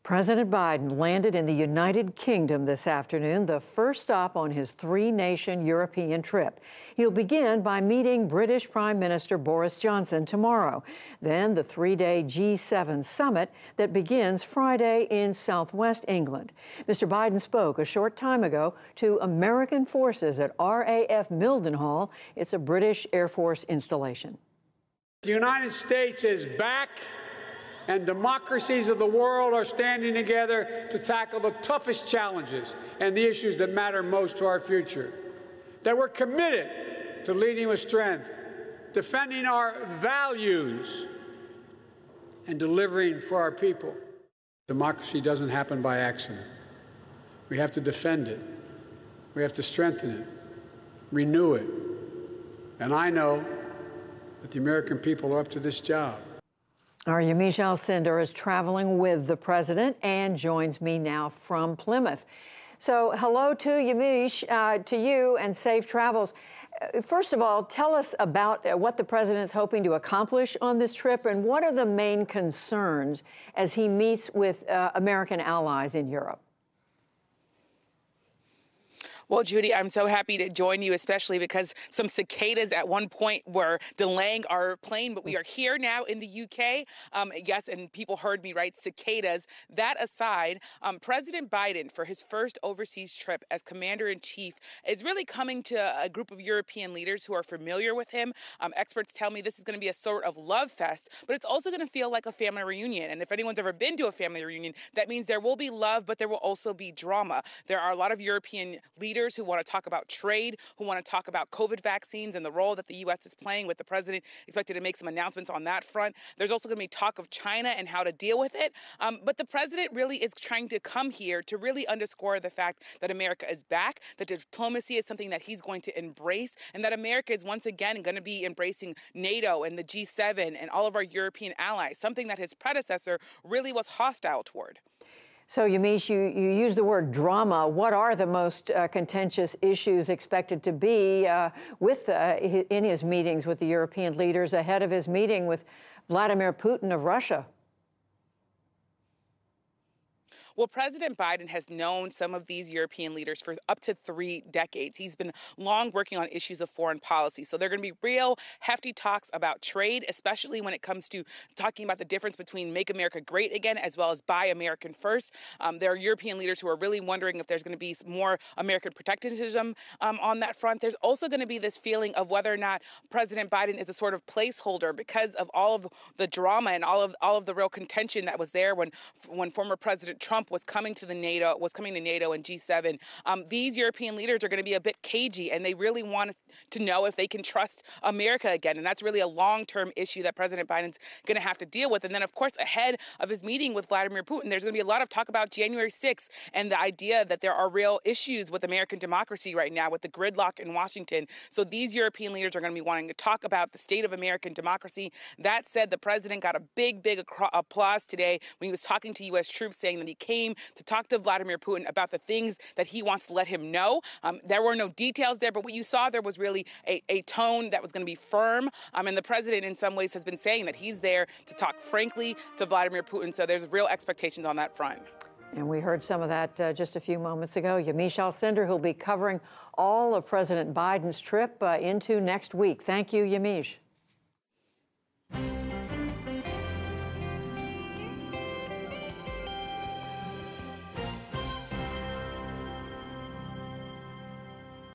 President Biden landed in the United Kingdom this afternoon, the first stop on his three-nation European trip. He'll begin by meeting British Prime Minister Boris Johnson tomorrow. Then the three-day G7 summit that begins Friday in southwest England. Mr. Biden spoke a short time ago to American forces at RAF Mildenhall. It's a British Air Force installation. The United States is back, and democracies of the world are standing together to tackle the toughest challenges and the issues that matter most to our future. That we're committed to leading with strength, defending our values, and delivering for our people. Democracy doesn't happen by accident. We have to defend it. We have to strengthen it, renew it. And I know that the American people are up to this job. Our Yamiche Alcindor is traveling with the president and joins me now from Plymouth. So hello to Yamiche, to you, and safe travels. First of all, tell us about what the president's hoping to accomplish on this trip, and what are the main concerns as he meets with American allies in Europe? Well, Judy, I'm so happy to join you, especially because some cicadas at one point were delaying our plane, but we are here now in the UK. Yes, and people heard me right, cicadas. That aside, President Biden, for his first overseas trip as commander-in-chief, is really coming to a group of European leaders who are familiar with him. Experts tell me this is going to be a sort of love fest, but it's also going to feel like a family reunion. And if anyone's ever been to a family reunion, that means there will be love, but there will also be drama. There are a lot of European leaders who want to talk about trade, who want to talk about COVID vaccines and the role that the U.S. is playing, with the president expected to make some announcements on that front. There's also going to be talk of China and how to deal with it. But the president really is trying to come here to really underscore the fact that America is back, that diplomacy is something that he's going to embrace, and that America is once again going to be embracing NATO and the G7 and all of our European allies, something that his predecessor really was hostile toward. So, Yamiche, you use the word drama. What are the most contentious issues expected to be in his meetings with the European leaders ahead of his meeting with Vladimir Putin of Russia? Well, President Biden has known some of these European leaders for up to 3 decades. He's been long working on issues of foreign policy. So there are going to be real hefty talks about trade, especially when it comes to talking about the difference between Make America Great Again as well as Buy American First. There are European leaders who are really wondering if there's going to be more American protectionism on that front. There's also going to be this feeling of whether or not President Biden is a sort of placeholder because of all of the drama and all of the real contention that was there when former President Trump was coming to NATO and G7. These European leaders are going to be a bit cagey, and they really want to know if they can trust America again. And that's really a long-term issue that President Biden's going to have to deal with. And then, of course, ahead of his meeting with Vladimir Putin, there's going to be a lot of talk about January 6th and the idea that there are real issues with American democracy right now, with the gridlock in Washington. So these European leaders are going to be wanting to talk about the state of American democracy. That said, the president got a big applause today when he was talking to U.S. troops, saying that he came to talk to Vladimir Putin about the things that he wants to let him know. There were no details there, but what you saw there was really a tone that was going to be firm. And the president, in some ways, has been saying that he's there to talk frankly to Vladimir Putin. So there's real expectations on that front. And we heard some of that just a few moments ago. Yamiche Alcindor, who'll be covering all of President Biden's trip into next week. Thank you, Yamiche.